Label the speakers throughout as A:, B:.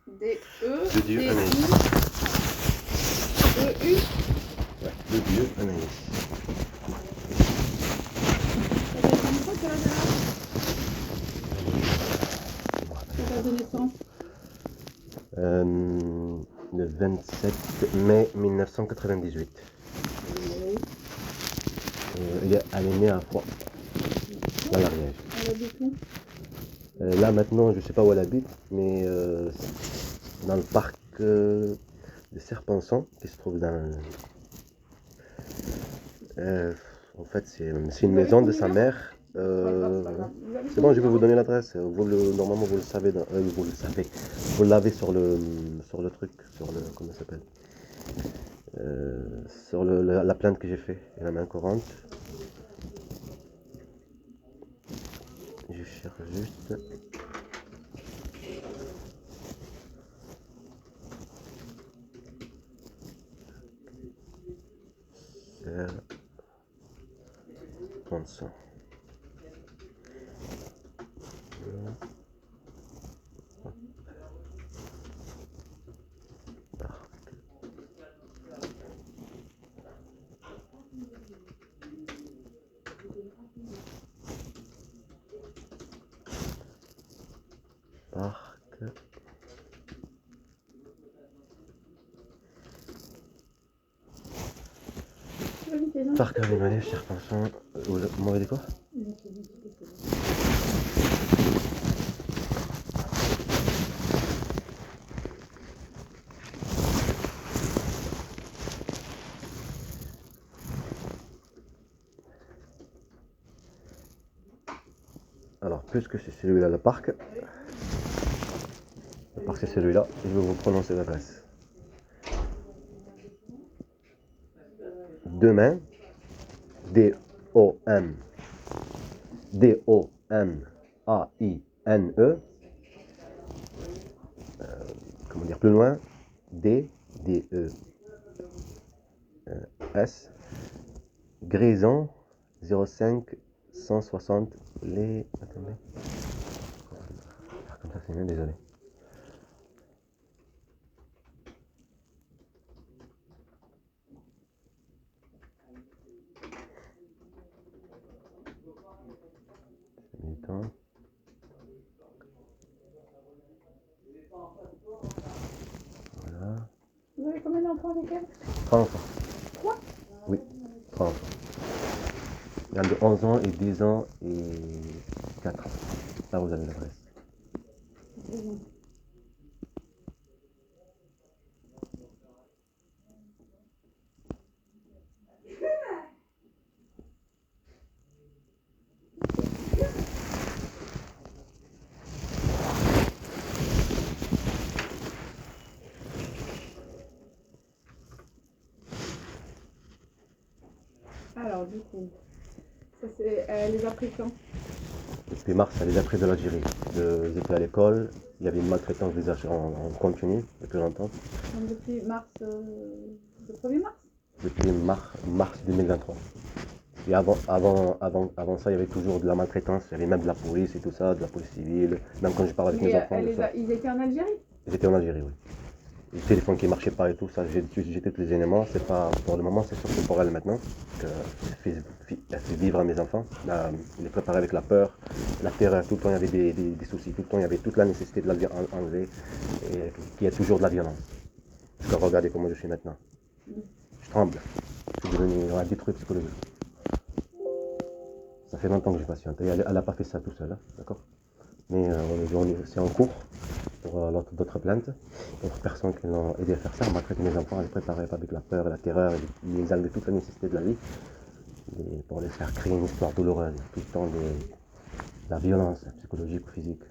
A: De Dieu
B: D-E-D-I-E-U.
A: Anaïs. Ouais, de Dieu Anaïs.
B: Ça fait combien de temps qu'elle a de date de naissance?
A: Le 27 mai 1998.
B: Oui.
A: Elle est née à Foix, dans l'Ariège.
B: Elle habite où?
A: Là maintenant, je ne sais pas où elle habite, mais dans le parc de Serpenson, qui se trouve dans... en fait, c'est une maison de sa mère. C'est bon, je vais vous donner l'adresse. Normalement, vous le savez. Vous le savez. Vous l'avez sur le truc, sur le comment ça s'appelle, sur la plainte que j'ai fait, la main courante. Je cherche juste. Serpenson. Parc. Parc animalier Serpenson. Vous m'avez dit quoi? Alors, puisque c'est celui-là le parc c'est celui-là, je vais vous prononcer l'adresse. Demain, D-O-M, D-O-M-A-I-N-E, comment dire plus loin, D-D-E-S, Grison, 05 160, les... Attendez. Comme ça c'est mieux, désolé. Voilà.
B: Vous avez combien d'enfants avec elle?
A: 3 enfants.
B: 3?
A: Oui, 3 enfants. Il y a de 11 ans et 10 ans et 4 ans. Là, vous avez l'adresse.
B: Alors, du coup, ça c'est, elle les a pris quand?
A: Depuis mars, elle les a pris de l'Algérie. Ils étaient à l'école, il y avait une maltraitance des achats en continu depuis longtemps.
B: Donc, depuis mars, le 1er mars?
A: Depuis mars 2023. Et avant ça, il y avait toujours de la maltraitance, il y avait même de la police et tout ça, de la police civile. Même quand je parle avec
B: Mais
A: mes enfants,
B: ils étaient en Algérie?
A: ils étaient en Algérie, oui. Le téléphone qui marchait pas et tout ça, j'ai tous les éléments. C'est pas pour le moment, c'est surtout pour elle maintenant. Elle fait vivre à mes enfants. Elle est préparée avec la peur, la terreur. Tout le temps, il y avait des soucis. Tout le temps, il y avait toute la nécessité de la vie enlevée. Et qu'il y a toujours de la violence. Parce que regardez comment je suis maintenant. Je tremble. Je suis devenu détruit psychologique. Ça fait longtemps que je patiente. Et elle n'a pas fait ça tout seul, hein, d'accord? Mais c'est en cours pour d'autres plaintes, d'autres personnes qui l'ont aidé à faire ça, maltraiter mes enfants, à les préparer avec la peur et la terreur, et les enlever toute la nécessité de la vie, et pour les faire créer une histoire douloureuse, tout le temps de la violence psychologique ou physique.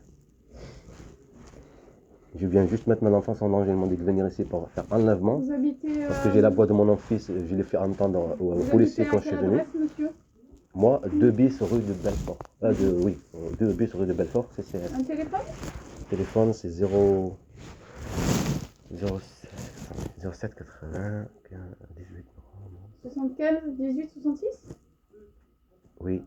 A: Je viens juste mettre mon enfance en danger, ils m'ont dit de venir ici pour faire enlèvement.
B: Vous habitez...
A: Parce que j'ai la voix de mon fils, je l'ai fait entendre aux policiers quand je suis venu.
B: Monsieur?
A: Moi, 2 bis rue de Belfort. 2 bis rue de Belfort, CCS.
B: Un téléphone?
A: Le téléphone, c'est 0... 07 80 18.
B: 75 18 66?
A: Oui.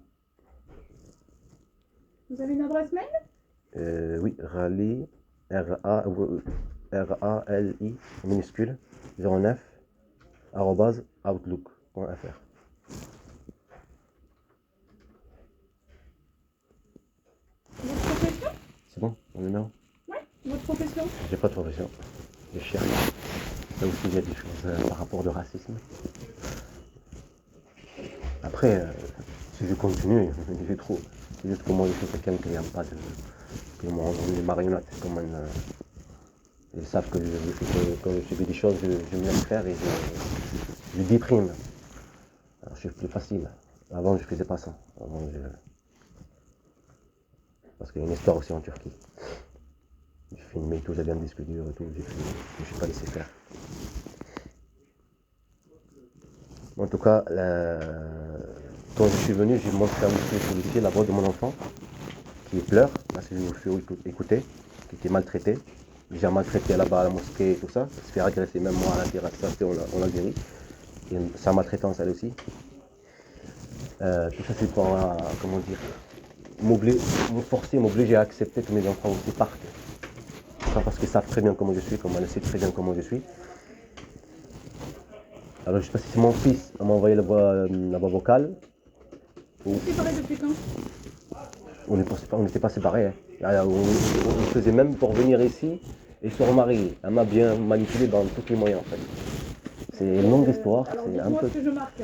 B: Vous avez une adresse mail?
A: Oui, Rally. RALI minuscule 09 arobase outlook.fr.
B: Votre profession?
A: C'est bon, mon numéro?
B: Ouais, votre profession?
A: J'ai pas de profession. Je cherche. Là aussi, il y a des choses par rapport au racisme. Après, si je continue, j'ai trop. C'est juste comment je suis quelqu'un qui n'aime pas de. Comment on est marionnettes. Comment ils savent que quand je fais des choses, je me laisse faire et je déprime. Alors, je suis plus facile. Avant, je faisais pas ça. Parce qu'il y a une histoire aussi en Turquie. J'ai filmé tout, j'avais un disque dur et tout. Je ne suis pas laissé faire. En tout cas, quand je suis venu, j'ai montré à monsieur le policier la voix de mon enfant qui pleure, parce que je me suis écouté, qui était maltraité. Déjà maltraité là-bas à la mosquée et tout ça. Il se fait agresser même moi à l'intégration en Algérie. Et sa maltraitance elle aussi. Tout ça c'est pour, comment dire, m'obliger à accepter que mes enfants aussi partent. Pas parce qu'ils savent très bien comment je suis, comme elle sait très bien comment je suis. Alors je sais pas si c'est mon fils, on m'a envoyé la voix vocale.
B: Vous êtes séparés depuis quand?
A: On n'était pas séparés. Hein. On faisait même pour venir ici et se remarier. Elle m'a bien manipulé dans tous les moyens en fait. C'est une longue histoire.
B: Alors
A: C'est
B: dites-moi ce que je marque.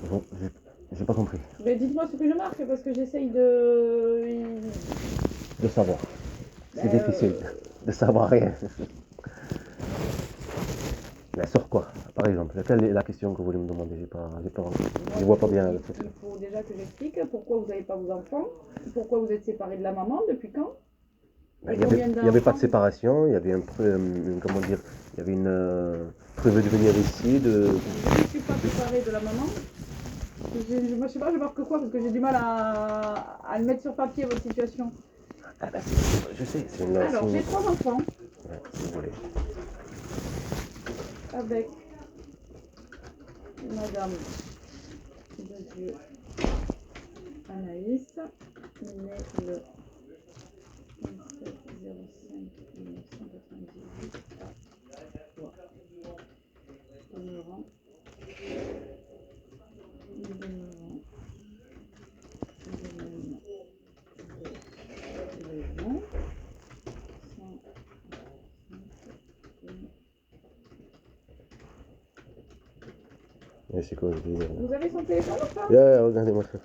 A: Bon, j'ai pas compris.
B: Mais dites-moi ce que je marque parce que j'essaye
A: De savoir. C'est difficile de savoir rien. Mais sur quoi? Par exemple, quelle est la question que vous voulez me demander? Je vois pas bien.
B: Il faut déjà que j'explique pourquoi vous n'avez pas vos enfants, pourquoi vous êtes séparés de la maman, depuis quand?
A: Il n'y avait pas de séparation, il y avait comment dire, il y avait une prévu de venir ici,
B: Je ne suis pas séparée de la maman. Moi, je sais pas, je marque quoi parce que j'ai du mal à le mettre sur papier votre situation.
A: Ah bah je sais, c'est une.
B: Alors, j'ai 3 enfants.
A: Ouais, si vous voulez.
B: Avec Madame de Dieu Anaïs, née le 27/05/1998 à Troyes, demeurant de Léon, 105.
A: Ouais, c'est quoi je dis,
B: Vous avez son téléphone ou pas?
A: regardez-moi ça.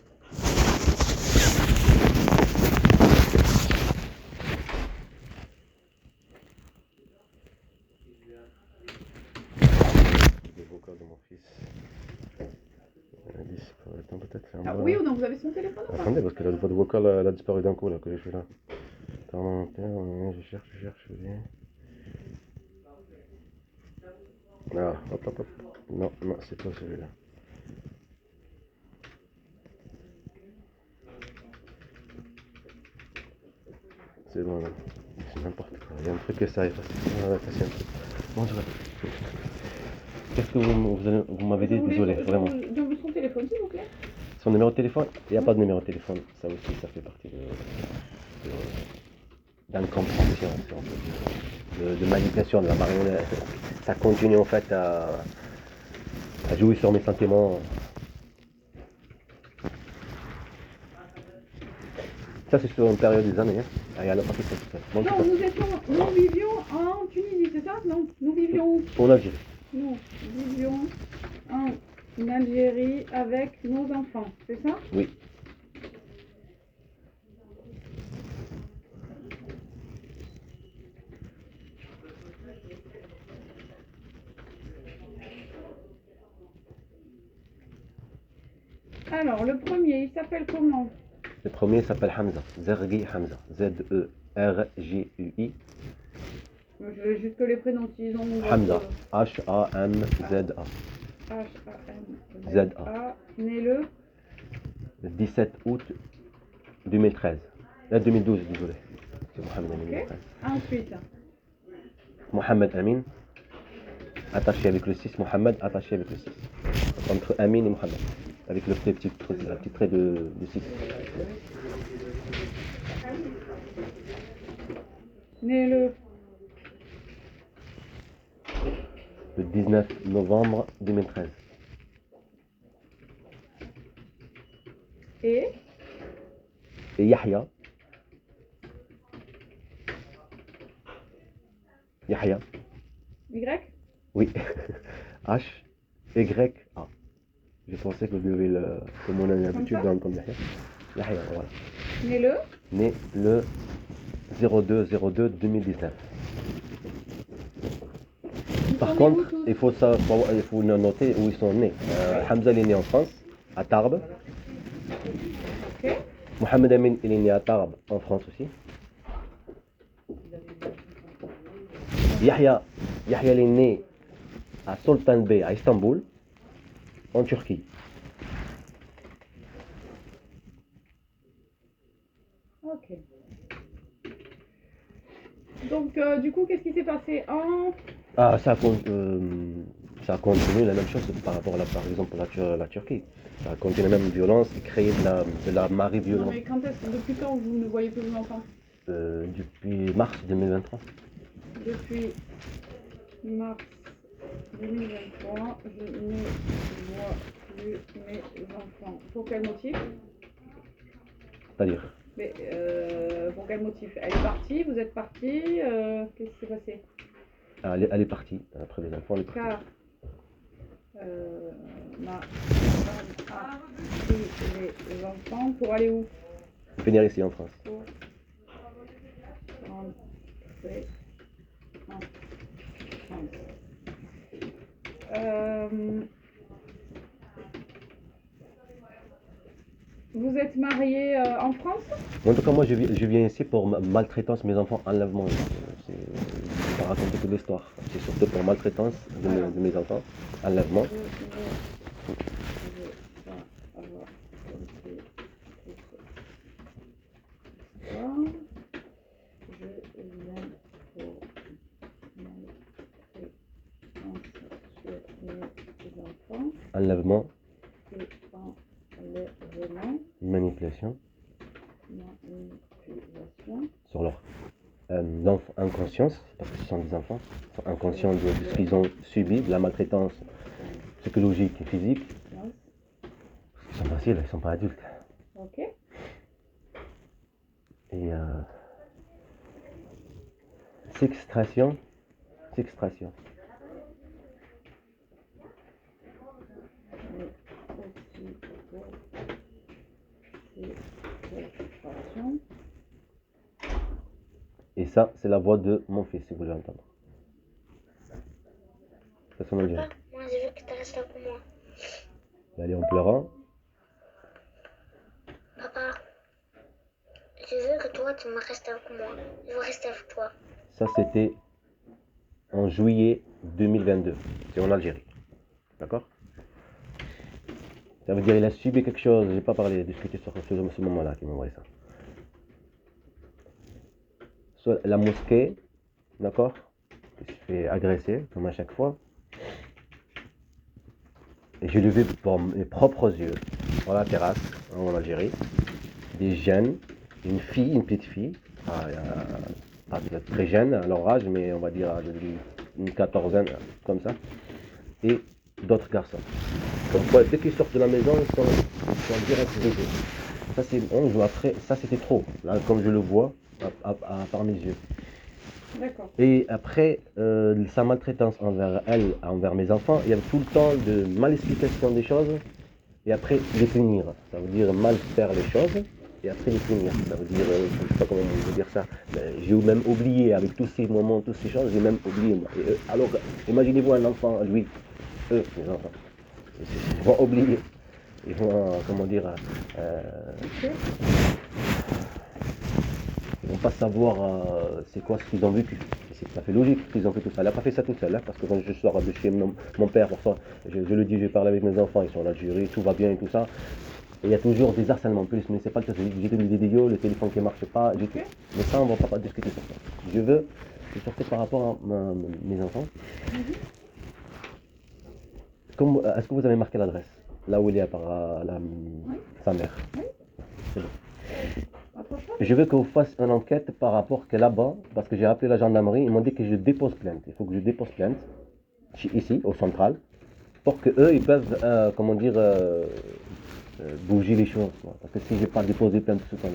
A: Les vocaux de mon fils. Attends, peut-être c'est en bas.
B: Oui ou non, vous avez son téléphone ou pas?
A: Attendez, parce que la voix de vocal elle a disparu d'un coup là que je suis là. Attends, je cherche, je viens. Ah, hop. Non, c'est pas celui-là. C'est bon, là. C'est n'importe quoi. Il y a un truc que ça efface. C'est un truc. Bon, je répète. Qu'est-ce que vous m'avez dit? Désolé, vraiment.
B: Je veux son téléphone, s'il vous plaît.
A: Son numéro de téléphone? Il n'y a pas de numéro de téléphone. Ça aussi, ça fait partie d'incompréhension, si on peut dire. De manipulation de la marionnette. Ça continue en fait à jouer sur mes sentiments. Ça, c'est sur une période des années. Hein. Ah, il y a pas ça. Bon,
B: non, nous vivions en Tunisie, c'est ça? Non, nous vivions où?
A: En Algérie.
B: Nous vivions en Algérie avec nos enfants, c'est ça?
A: Oui.
B: Alors, le premier, il s'appelle comment?
A: Le premier s'appelle Hamza. Zergi Hamza. Z-E-R-G-U-I.
B: Je veux juste que les prénoms, s'ils ont...
A: Hamza. H-A-M-Z-A.
B: H-A-M-Z-A. Né le
A: 17 août 2013. 2012, désolé. C'est Mohamed Amin.
B: Okay. Ensuite.
A: Mohamed Amin. Attaché avec le 6. Mohamed attaché avec le 6. Entre Amin et Mohamed. Avec le petit trait de 6.
B: Né le.
A: Le 19 novembre 2013.
B: Et
A: Et Yahya. Yahya.
B: Y.
A: Oui. H. Y. A. Je pensais que vous avez comme on a l'habitude
B: ça
A: d'entendre Yahya. Yahya, voilà.
B: Né le.
A: Né le 02-02-2019. Par contre, il faut noter où ils sont nés. Hamza il est né en France, à Tarbes.
B: Ok.
A: Mohamed Amin il est né à Tarbes, en France aussi. Yahya il est né à Sultan Bey, à Istanbul, en Turquie.
B: Ok. Donc, du coup, qu'est-ce qui s'est passé en.
A: Ah, ça continue la même chose par rapport à par exemple la Turquie. Ça continue la même violence et créer de la marée
B: Non,
A: violente.
B: mais depuis quand vous ne voyez plus vos enfants?
A: Depuis mars 2023.
B: Depuis mars 2023, je ne vois plus mes enfants. Pour quel motif?
A: C'est-à-dire,
B: Mais pour quel motif? Elle est partie, vous êtes parti, qu'est-ce qui s'est passé?
A: elle est partie. Après les enfants, elle est partie.
B: Car ma femme a pris les enfants pour aller où?
A: Venir ici en France.
B: Pour rentrer en France. Vous êtes marié en France?
A: En tout cas, moi, je viens ici pour maltraitance, mes enfants, enlèvement. Je vais pas raconter toute l'histoire. C'est surtout pour maltraitance de mes enfants, enlèvement.
B: Je ne veux pas avoir compris tout ça. Je viens pour maltraitance sur mes enfants.
A: Enlèvement.
B: Et enlèvement.
A: Manipulation.
B: Manipulation.
A: Sur leur inconscience, parce que ce sont des enfants, ils sont inconscients de ce qu'ils ont subi, de la maltraitance psychologique et physique. Ils sont faciles, ils ne sont pas adultes.
B: Ok.
A: Et séquestration. Et ça, c'est la voix de mon fils, si vous voulez entendre. C'est son Algérie.
C: Papa, moi je veux que tu restes avec moi.
A: Il va aller en pleurant.
C: Papa, je veux que toi tu me restes avec moi. Je veux rester avec toi.
A: Ça, c'était en juillet 2022. C'est en Algérie. D'accord? Ça veut dire qu'il a subi quelque chose. Je n'ai pas discuté sur ce moment-là qu'il m'a envoyé ça. Soit la mosquée, d'accord? Il se fait agresser, comme à chaque fois. Et je l'ai vu pour mes propres yeux, sur la terrasse, en Algérie. Des jeunes, une petite fille, pas très jeune à leur âge, mais on va dire une quatorzaine, comme ça. Et d'autres garçons. Comme quoi, dès qu'ils sortent de la maison, ils sont direct bébés. Ça, c'est bon, après, ça c'était trop, là, comme je le vois par mes yeux.
B: D'accord.
A: Et après, sa maltraitance envers elle, envers mes enfants, il y avait tout le temps de mal explication des choses et après les punir. Ça veut dire mal faire les choses et après les punir. Ça veut dire, je ne sais pas comment on veut dire ça, j'ai même oublié avec tous ces moments, toutes ces choses, j'ai même oublié. Alors, imaginez-vous un enfant, lui, les enfants, ils vont oublier. Ils vont, comment dire, ils vont pas savoir c'est quoi ce qu'ils ont vécu. C'est tout à fait logique qu'ils ont fait tout ça. Elle n'a pas fait ça tout seul, hein, parce que quand je sors de chez mon père, parfois, je le dis, je parle avec mes enfants, ils sont en Algérie, tout va bien et tout ça. Et il y a toujours des harcèlements en plus, mais c'est pas le cas. J'ai des vidéos, le téléphone qui ne marche pas, mais ça, on ne va pas discuter sur ça. Je veux, c'est surtout par rapport à mes enfants. Est-ce que vous avez marqué l'adresse? Là où il est par sa mère.
B: Oui.
A: C'est bon.
B: Attends. autre chose?
A: Je veux que vous fassiez une enquête par rapport que là-bas, parce que j'ai appelé la gendarmerie, ils m'ont dit que je dépose plainte. Il faut que je dépose plainte, ici, au central, pour que eux, ils peuvent, comment dire, bouger les choses. Quoi. Parce que si je n'ai pas déposé plainte tout le temps.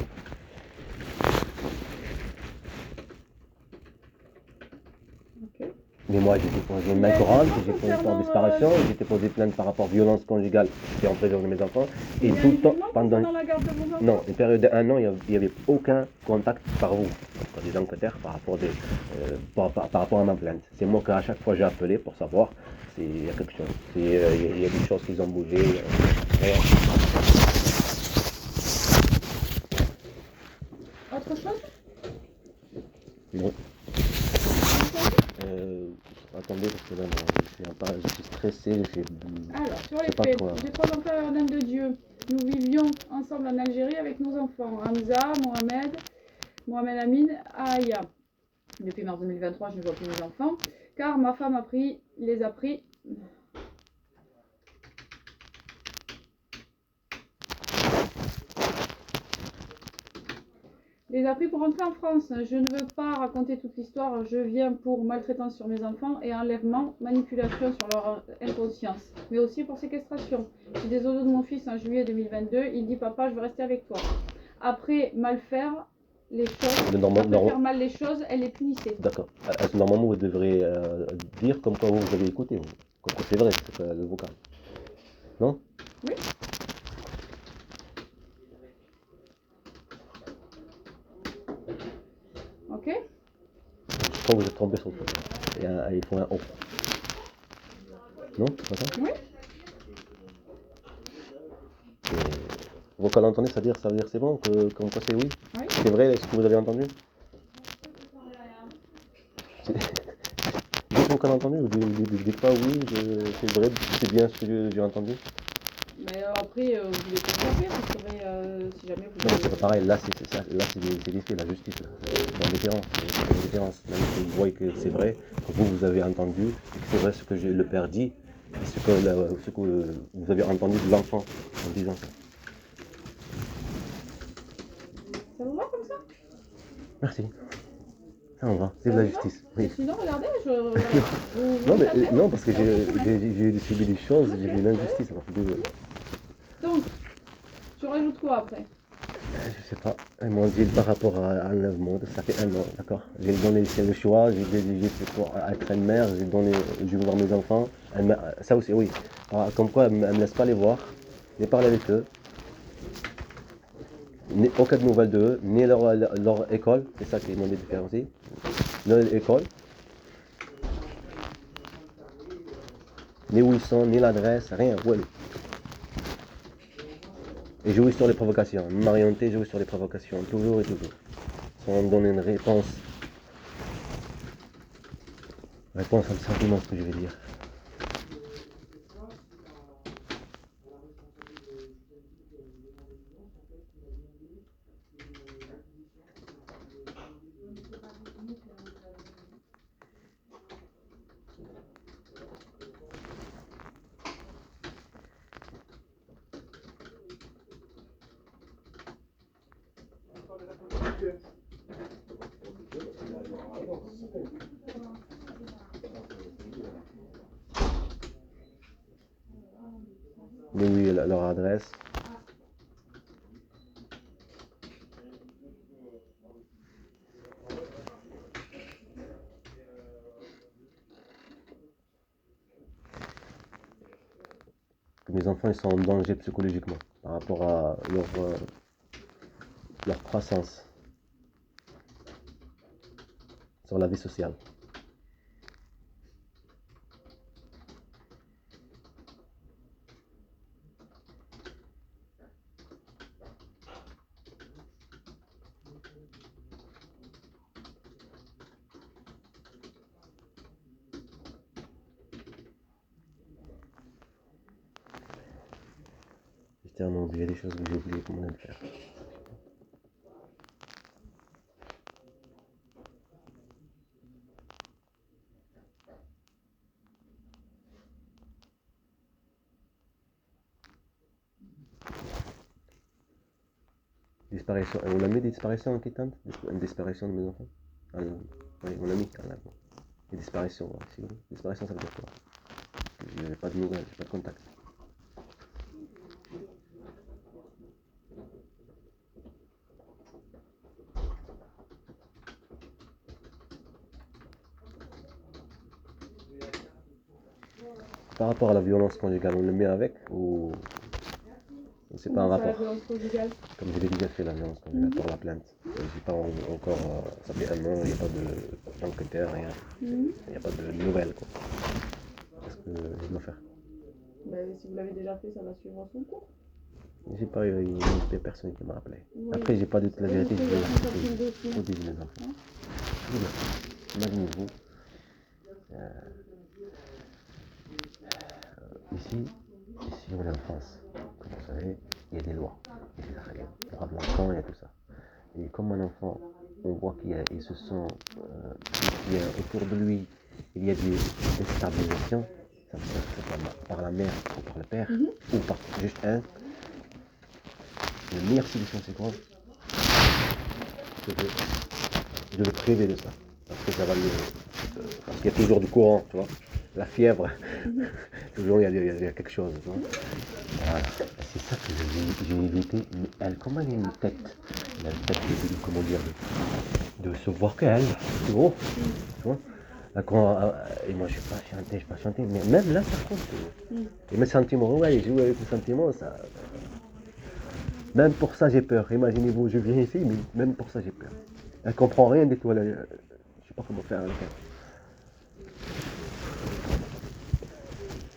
B: Ok.
A: Mais moi, j'ai déposé une
B: Mais
A: main courante,
B: question
A: j'ai déposé pour
B: concernant,
A: disparition, j'ai déposé plainte par rapport à violence conjugale qui est en présence de mes enfants.
B: il
A: Et
B: y a
A: tout
B: un
A: le temps,
B: jugement
A: pendant
B: concernant la garde de vos enfants?
A: non, une période de 1 an, il n'y avait aucun contact par vous, par des enquêteurs, par rapport à ma plainte. C'est moi qu'à chaque fois j'ai appelé pour savoir s'il y a quelque chose. Il y a des choses qui ont bougé. Rien.
B: Autre chose?
A: Bon. Attendez, parce que là, je suis stressé.
B: Alors, sur les
A: sais pas
B: faits,
A: quoi.
B: j'ai 3 enfants et un homme de Dieu. Nous vivions ensemble en Algérie avec nos enfants, Hamza, Mohamed Amin, Aya. Depuis mars 2023, je ne vois plus mes enfants, car ma femme les a pris. Les a pris pour rentrer en France. Je ne veux pas raconter toute l'histoire. Je viens pour maltraitance sur mes enfants et enlèvement, manipulation sur leur inconscience, mais aussi pour séquestration. J'ai des audios de mon fils en juillet 2022. Il dit papa, je veux rester avec toi. Après mal faire les choses, faire mal les choses, elle les punissait.
A: D'accord. Normalement, vous devrez dire comme quoi vous avez écouté. Comme quoi c'est vrai, c'est le vocal. Non?
B: Oui. Ok.
A: Je crois que vous êtes trompé sur le truc. Il faut un O. Non? C'est pas ça?
B: Oui.
A: Vocal entendu, ça veut dire c'est bon, comme quoi c'est oui?
B: Oui.
A: C'est vrai ce que vous avez entendu? Dites vocal entendu, vous dites pas oui, c'est vrai, c'est bien ce que j'ai entendu?
B: Mais après, vous voulez conserver, vous saurez si jamais vous.
A: Non, c'est pas pareil, là c'est des faits, la justice, c'est la différence, c'est la différence. Même si vous voyez que c'est vrai, que vous avez entendu, et que c'est vrai ce que le père dit, et ce que vous avez entendu de l'enfant en disant ça.
B: Ça vous va comme ça?
A: Merci. Ça on va, c'est de la justice. Oui.
B: Sinon, regardez,
A: Non, mais, non, parce que j'ai subi des choses, j'ai vu l'injustice.
B: Donc, tu rajoutes quoi après?
A: Je sais pas, ils m'ont dit par rapport à l'enlèvement, ça fait 1 an, d'accord. J'ai donné le choix, j'ai fait pour être une mère, je veux voir mes enfants. Ça aussi, oui. Comme quoi, elle me laisse pas les voir, ni parler avec eux, ni aucune nouvelle d'eux, ni leur école, c'est ça qu'ils m'ont dit de faire aussi. Leur école, ni où ils sont, ni l'adresse, rien, où elle est. Et jouer sur les provocations. Marianté joue sur les provocations, toujours et toujours. Sans donner une réponse. Réponse à le sentiment, ce que je vais dire. Mais oui, leur adresse. Que mes enfants ils sont en danger psychologiquement par rapport à leur croissance sur la vie sociale. J'étais un oublié, il y a des choses que j'ai oublié comment le faire. disparition. On a mis des disparitions inquiétantes? Une disparition de mes enfants? Oui, on a mis. Des disparitions, ouais, si, disparition, ça veut dire quoi? Je n'ai pas de nouvelles, j'ai pas de contact. Par rapport à la violence conjugale, on le met avec ou c'est pas un
B: Comment ça, la
A: rapport?
B: violence conjugale?
A: Comme je l'ai déjà fait, la violence conjugale pour la plainte. J'ai pas encore, ça fait un an, il n'y a pas d'enquêteur, rien. Il n'y a pas de nouvelles, quoi. Qu'est-ce que je dois faire?
B: Ben, si vous l'avez déjà fait, ça va suivre son cours.
A: J'ai pas eu personne qui m'a appelé.
B: Oui.
A: Après, j'ai pas dit toute la vérité, je
B: Il y a
A: vais
B: 50 000 dossiers.
A: au début mes enfants. Imaginez-vous, ici on est en France. Comme vous savez, il y a des lois, il y a des règles. Pour avoir l'enfant, il y a tout ça. Et comme un enfant, on voit qu'il se sent, qu'il y a autour de lui, il y a des stabilisations, ça veut dire que ce soit par la mère ou par le père, ou par juste un. La meilleure solution, c'est quoi? Je le priver de ça. Parce que ça va parce qu'il y a toujours du courant, tu vois. La fièvre, toujours il y a quelque chose, tu vois. Voilà. C'est ça que j'ai évité. Mais elle, comme elle a une tête, elle a une tête comment dire, de se voir qu'elle, c'est gros, tu vois. Et moi je suis pas chanté, mais même là ça compte. Et mes sentiments, ouais, jouer avec mes sentiments, ça. Même pour ça j'ai peur. Imaginez-vous, je viens ici, mais même pour ça j'ai peur. Elle comprend rien du tout. Je sais pas comment faire avec elle.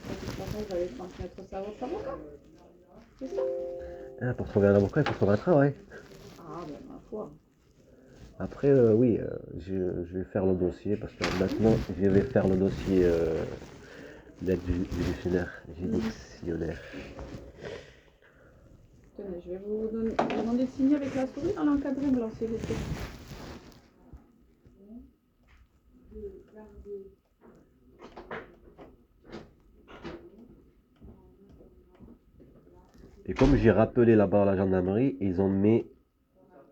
B: De toute façon, vous allez transmettre ça à votre avocat. C'est ça?
A: Ah, pour trouver un avocat, il faut trouver un travail.
B: Ah, ben ma foi.
A: Après, oui, je vais faire le dossier parce que maintenant, je vais faire le dossier d'aide judiciaire.
B: Tenez, je vais vous demander de signer avec la souris dans l'encadré blanc, s'il vous plaît.
A: Et comme j'ai rappelé là-bas à la gendarmerie, ils ont mis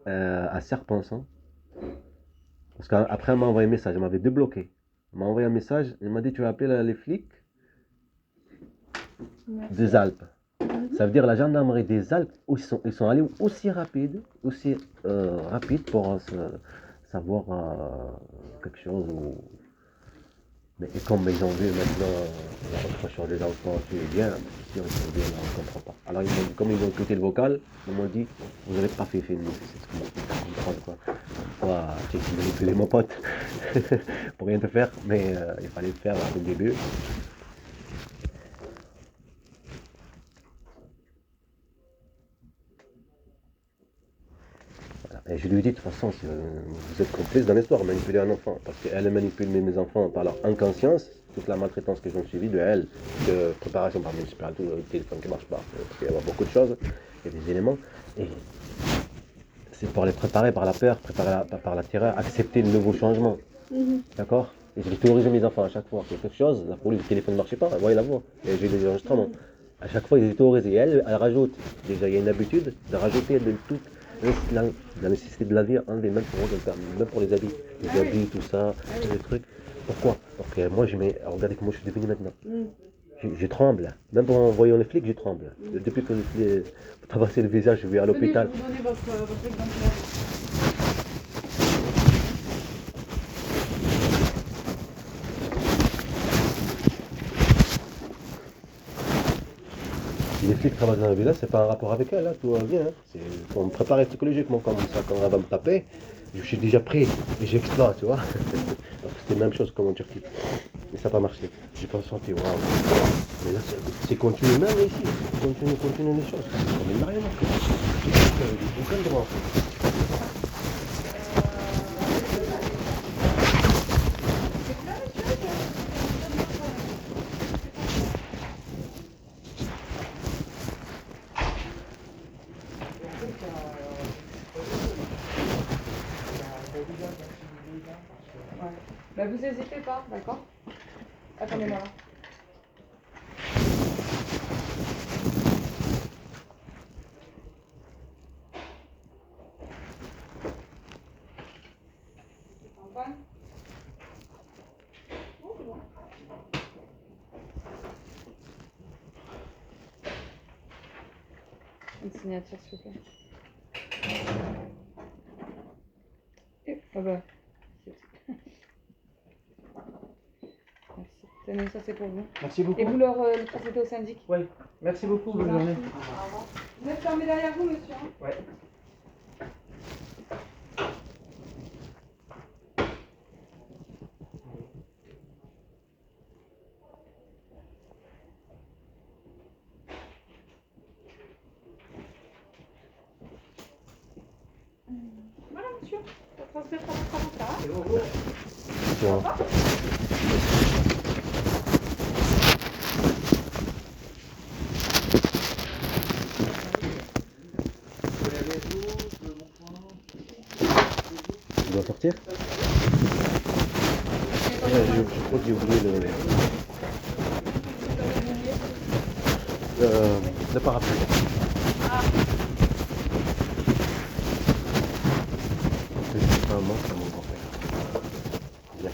A: à Serpenson. Parce qu'après, elle m'a envoyé un message, elle m'avait débloqué. Elle m'a envoyé un message, elle m'a dit tu vas appeler les flics des Alpes. Ça veut dire la gendarmerie des Alpes, ils sont allés aussi rapide pour savoir quelque chose. Mais et comme ils ont vu maintenant autre chose des enfants qui est bien, ils ont dit on ne comprend pas. Alors comme ils ont écouté le vocal, ils m'ont dit vous n'avez pas fait film, c'est ce qu'ils m'ont dit, comprendre quoi. Toi, tu as manipulé mon pote pour rien te faire, mais il fallait le faire au début. Et je lui ai dit de toute façon, vous êtes complice dans l'histoire, manipuler un enfant. Parce qu'elle manipule mes enfants par leur inconscience, toute la maltraitance que j'ai suivie de elle, de préparation par municipal, tout le téléphone qui ne marche pas. Parce qu'il y a beaucoup de choses, il y a des éléments. Et c'est pour les préparer par la peur, préparer par la terreur, accepter le nouveau changement. D'accord? Et je vais théoriser mes enfants à chaque fois qu'il y a quelque chose, la police, le téléphone ne marchait pas, voyez la voix. Et j'ai des enregistrements. À chaque fois, ils les théorisent. Et elle rajoute. Déjà, il y a une habitude de rajouter de toute la nécessité de la vie enlevée, même pour les habits. Les habits, tout ça, les trucs. Pourquoi? Parce que moi, regardez comment je suis devenu maintenant. Je tremble. Même en voyant les flics, je tremble. Depuis que j'ai traversé le visage, je vais à l'hôpital.
B: Je vais vous donner votre exemplaire.
A: Si les flics travaillent dans la village, c'est pas un rapport avec elle, là, tout va bien. Hein. C'est pour me préparer psychologiquement, comme ça, quand elle va me taper, je suis déjà prêt et j'explose, tu vois. C'était la même chose comme en Turquie. Mais ça n'a pas marché. J'ai pas senti, waouh. Mais là, c'est continu, même ici, continue les choses. C'est comme une marionnette. Aucun droit.
B: Ben, vous n'hésitez pas, d'accord? Attendez-moi là. Une signature, s'il vous plaît. Ah bah, merci. Tenez, ça c'est pour vous.
D: Merci beaucoup.
B: Et vous le transmettez au syndic.
D: Oui, merci beaucoup, bonne journée.
B: Vous êtes fermé derrière vous, monsieur.
D: Ouais.
B: Voilà, monsieur. Ça transmettra votre avocat.
D: Et bonjour.
A: Tiens. Tu dois sortir? Je crois que j'ai oublié le parapluie. C'est pas moi, c'est mon grand-père. Bien.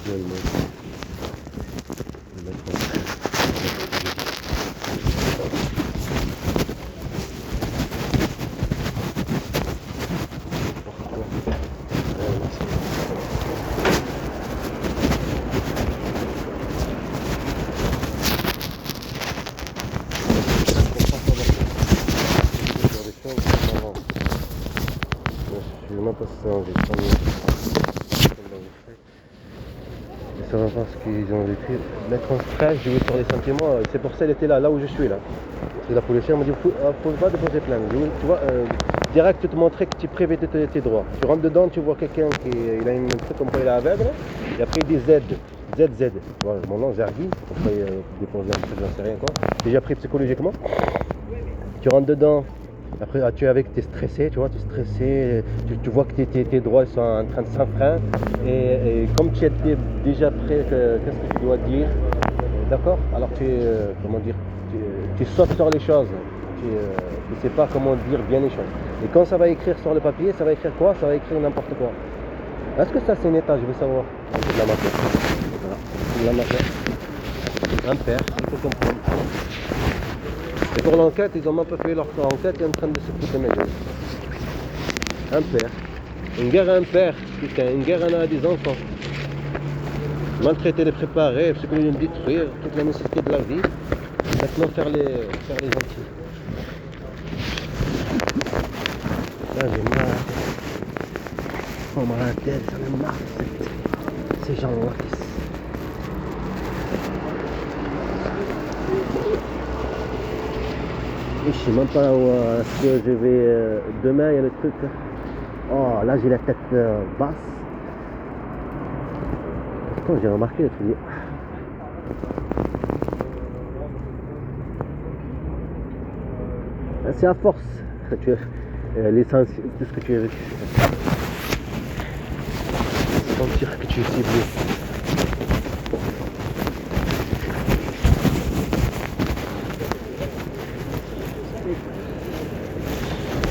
A: Je vais le mettre. Je vais le mettre je vais même pas ça enregistrer. Ça va voir ce qu'ils ont vécu. Mettre en stress, je vais sur les sentiments. C'est pour ça qu'elle était là où je suis là. Parce que la policière m'a dit, faut pas déposer plainte. Tu vois, direct te montrer que tu es privé de tes droits. Tu rentres dedans, tu vois quelqu'un qui il a une truc comme quoi il est aveugle, et après il dit ZZ. Tu vois, mon nom Zergi, après déposer un truc, j'en sais rien quoi. Déjà pris psychologiquement. Tu rentres dedans. Après, tu es avec, tu es stressé, tu vois, tu es stressé, tu vois que tes droits sont en train de s'enfreindre. Et comme tu étais déjà prêt, qu'est-ce que tu dois dire? D'accord? Alors comment dire, tu sautes sur les choses. Tu ne sais pas comment dire bien les choses. Et quand ça va écrire sur le papier, ça va écrire quoi? Ça va écrire n'importe quoi. Est-ce que ça c'est un état? Je veux savoir. C'est de la matière. Voilà. C'est de la matière. Un père, il faut comprendre. Et pour l'enquête, ils ont même pas fait leur enquête, ils sont en train de se foutre de ma gueule. Un père. Une guerre à un père, putain, une guerre à des enfants. Maltraiter, les préparer, psychologiquement détruire, toute la nécessité de la vie. Maintenant faire les gentils. Là j'ai marre. Oh ma tête, ça me marre ces gens-là qui je sais même pas où est-ce que je vais demain, il y a le truc. Oh là j'ai la tête basse. Attends, j'ai remarqué le truc. c'est à force. L'essence, tout ce que tu as vécu. Sentir que tu es ciblé.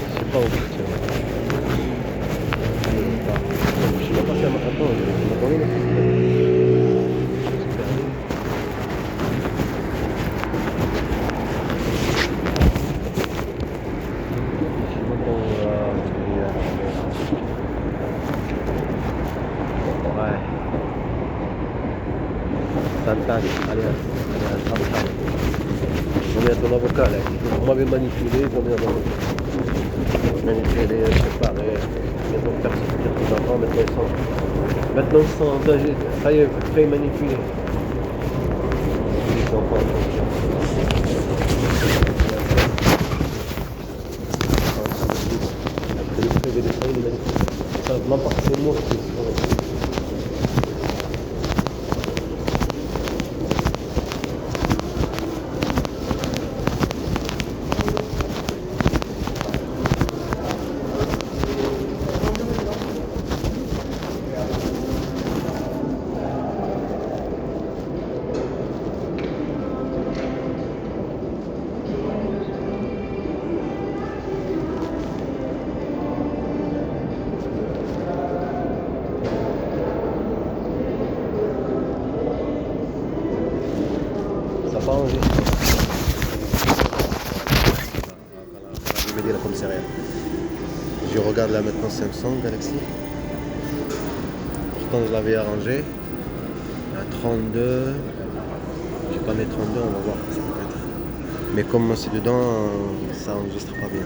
A: Je sais pas où partir. Je suis pas passé à ma attends, je m'attendais là. Ouais. Sant'Anna, allez, allez, on est à ton avocat là. Vous m'avez manipulé, on est à ton avocat. Manipulé, préparé, bientôt faire sortir tes enfants, maintenant ils sont engagés, ça y est, fait manipuler. Les enfants en confiance. Après le privé de ça, il est manipulé. Ça, n'importe quel mot, c'est ça n'a pas envie. Je vais m'aider la commissariat. Je regarde là maintenant Samsung Galaxy. Pourtant je l'avais arrangé. À 32. Je vais pas mettre 32, on va voir. Mais comme c'est dedans, ça enregistre pas bien.